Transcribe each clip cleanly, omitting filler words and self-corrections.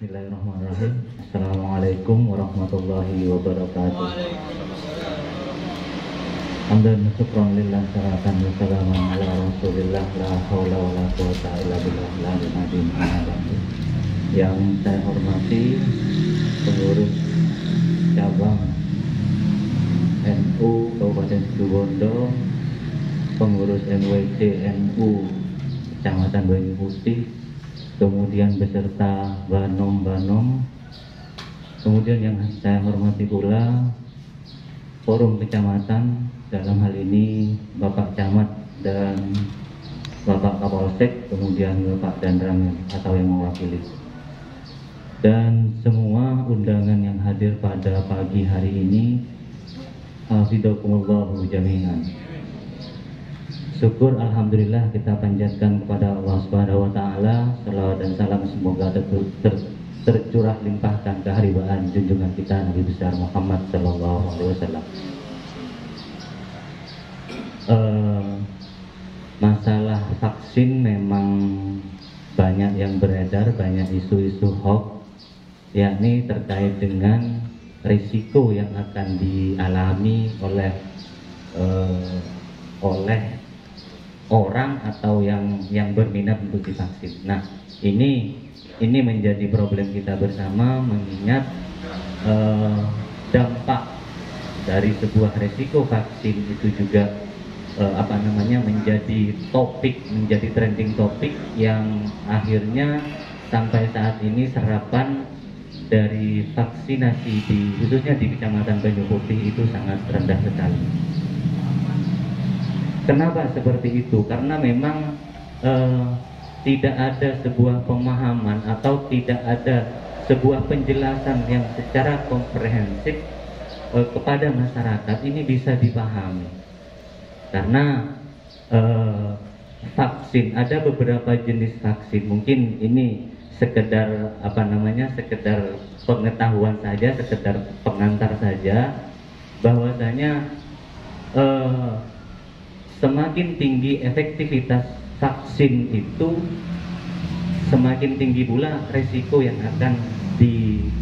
Bismillahirrahmanirrahim. Assalamualaikum warahmatullahi wabarakatuh. Hamdan syukran lillah salatan wa salaman ala rasulillah la haula wa la quwata illa billah al-aliyyil azim. Yang saya hormati pengurus cabang NU Kabupaten Situbondo, pengurus NWC NU Kecamatan Banyu Putih, kemudian beserta Banom-Banom, kemudian yang saya hormati pula forum kecamatan, dalam hal ini Bapak Camat dan Bapak Kapolsek, kemudian Bapak Danram atau yang mewakili, dan semua undangan yang hadir pada pagi hari ini. Hafizakumullahu jami'an. Syukur alhamdulillah kita panjatkan kepada Allah Subhanahu wa taala, selawat dan salam semoga tercurah limpahkan keharibaan junjungan kita Nabi besar Muhammad sallallahu alaihi wasallam. Masalah vaksin memang banyak yang beredar, banyak isu-isu hoax, yakni terkait dengan risiko yang akan dialami oleh orang atau yang berminat untuk divaksin. Nah, ini menjadi problem kita bersama, mengingat dampak dari sebuah risiko vaksin itu juga menjadi trending topik yang akhirnya sampai saat ini serapan dari vaksinasi khususnya di Kecamatan Banyu Putih itu sangat rendah sekali. Kenapa seperti itu? Karena memang tidak ada sebuah pemahaman atau tidak ada sebuah penjelasan yang secara komprehensif kepada masyarakat ini bisa dipahami. Karena vaksin, ada beberapa jenis vaksin, mungkin ini sekedar sekedar pengetahuan saja, sekedar pengantar saja, bahwasanya semakin tinggi efektivitas vaksin itu, semakin tinggi pula resiko yang akan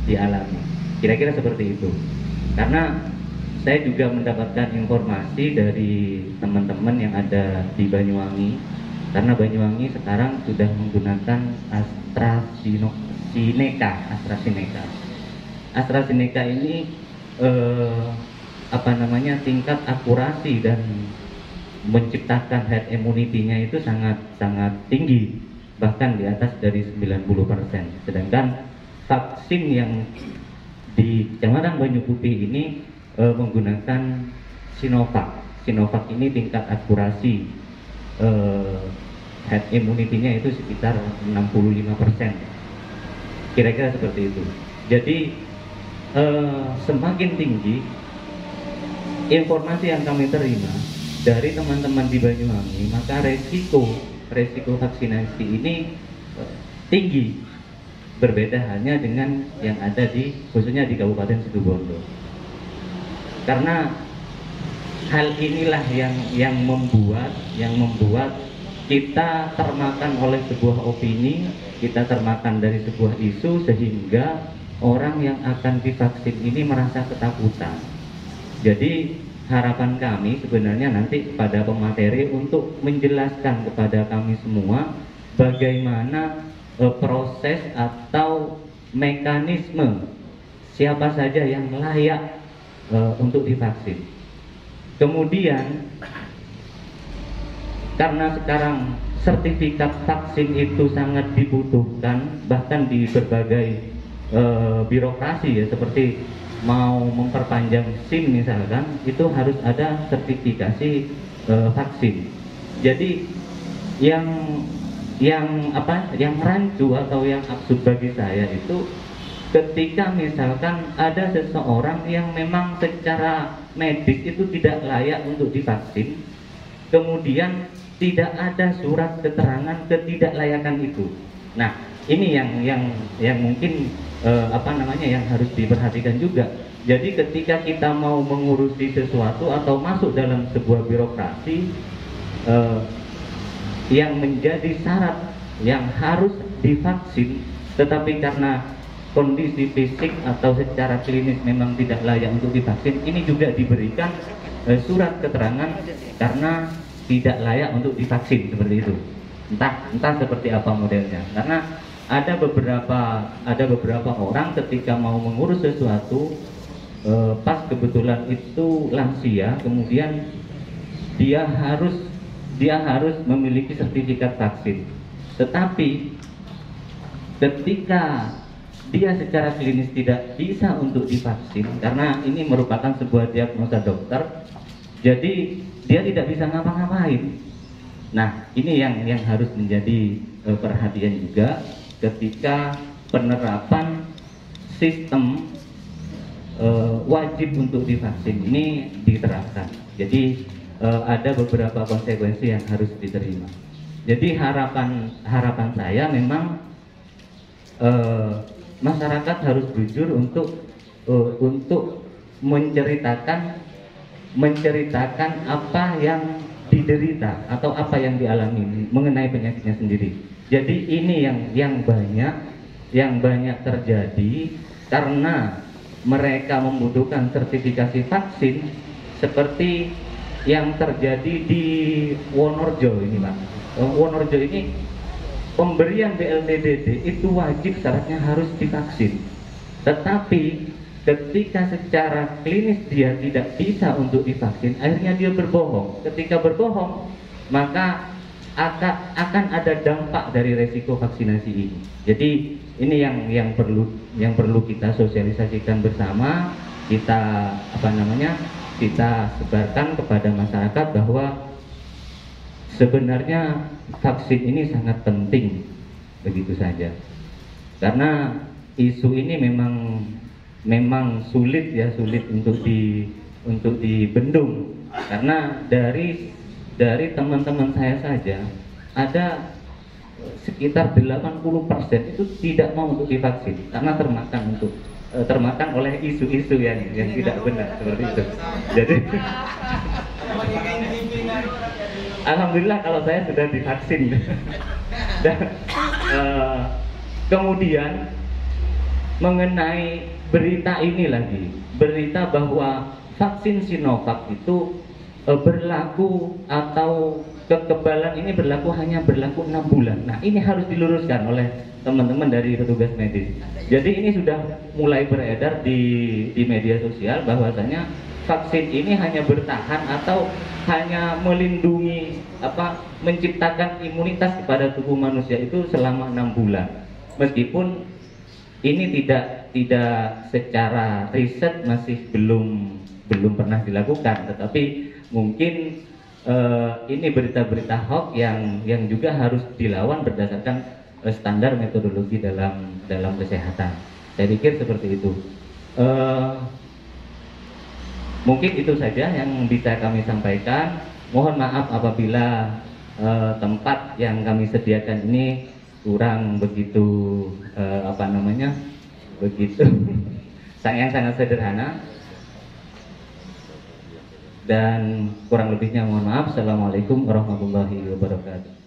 dialami. Kira-kira seperti itu. Karena saya juga mendapatkan informasi dari teman-teman yang ada di Banyuwangi, karena Banyuwangi sekarang sudah menggunakan AstraZeneca ini tingkat akurasi dan menciptakan herd immunity-nya itu sangat tinggi, bahkan di atas dari 90%. Sedangkan vaksin yang di Kecamatan Banyu Putih ini menggunakan Sinovac. Sinovac ini tingkat akurasi herd immunity-nya itu sekitar 65%. Kira-kira seperti itu. Jadi semakin tinggi informasi yang kami terima dari teman-teman di Banyuwangi, maka resiko vaksinasi ini tinggi. Berbeda halnya dengan yang ada khususnya di Kabupaten Situbondo. Karena hal inilah yang membuat kita termakan oleh sebuah opini, kita termakan dari sebuah isu, sehingga orang yang akan divaksin ini merasa ketakutan. Jadi harapan kami sebenarnya nanti kepada pemateri untuk menjelaskan kepada kami semua bagaimana proses atau mekanisme siapa saja yang layak untuk divaksin. Kemudian karena sekarang sertifikat vaksin itu sangat dibutuhkan, bahkan di berbagai birokrasi ya, seperti mau memperpanjang SIM misalkan, itu harus ada sertifikasi vaksin. Jadi yang rancu atau yang absurd bagi saya itu ketika misalkan ada seseorang yang memang secara medis itu tidak layak untuk divaksin, kemudian tidak ada surat keterangan ketidaklayakan itu. Nah, ini yang mungkin yang harus diperhatikan juga. Jadi ketika kita mau mengurusi sesuatu atau masuk dalam sebuah birokrasi, yang menjadi syarat yang harus divaksin, tetapi karena kondisi fisik atau secara klinis memang tidak layak untuk divaksin, ini juga diberikan surat keterangan karena tidak layak untuk divaksin, seperti itu. Entah seperti apa modelnya, karena ada beberapa orang ketika mau mengurus sesuatu, pas kebetulan itu lansia, kemudian dia harus memiliki sertifikat vaksin, tetapi ketika dia secara klinis tidak bisa untuk divaksin karena ini merupakan sebuah diagnosa dokter, jadi dia tidak bisa ngapa-ngapain. Nah, ini yang harus menjadi perhatian juga ketika penerapan sistem wajib untuk divaksin ini diterapkan. Jadi ada beberapa konsekuensi yang harus diterima. Jadi harapan saya memang masyarakat harus jujur untuk menceritakan apa yang diderita atau apa yang dialami mengenai penyakitnya sendiri. Jadi ini yang banyak terjadi karena mereka membutuhkan sertifikasi vaksin seperti yang terjadi di Wonorejo ini, Pak. Wonorejo ini pemberian BLTDD itu wajib, syaratnya harus divaksin. Tetapi ketika secara klinis dia tidak bisa untuk divaksin, akhirnya dia berbohong. Ketika berbohong, maka akan ada dampak dari resiko vaksinasi ini. Jadi ini yang perlu kita sosialisasikan bersama, kita kita sebarkan kepada masyarakat bahwa sebenarnya vaksin ini sangat penting, begitu saja. Karena isu ini memang sulit untuk dibendung, karena dari teman-teman saya saja ada sekitar 80% itu tidak mau untuk divaksin karena termakan oleh isu-isu yang tidak benar seperti itu. Jadi alhamdulillah kalau saya sudah divaksin. Dan kemudian mengenai berita ini lagi, berita bahwa vaksin Sinovac itu berlaku atau kekebalan ini hanya berlaku 6 bulan. Nah, ini harus diluruskan oleh teman-teman dari petugas medis. Jadi ini sudah mulai beredar di media sosial bahwasanya vaksin ini hanya bertahan atau hanya melindungi menciptakan imunitas kepada tubuh manusia itu selama 6 bulan. Meskipun ini tidak secara riset masih belum pernah dilakukan, tetapi mungkin ini berita-berita hoax yang juga harus dilawan berdasarkan standar metodologi dalam kesehatan. Saya pikir seperti itu. Mungkin itu saja yang bisa kami sampaikan. Mohon maaf apabila tempat yang kami sediakan ini kurang begitu begitu yang sangat sederhana, dan kurang lebihnya mohon maaf. Assalamualaikum warahmatullahi wabarakatuh.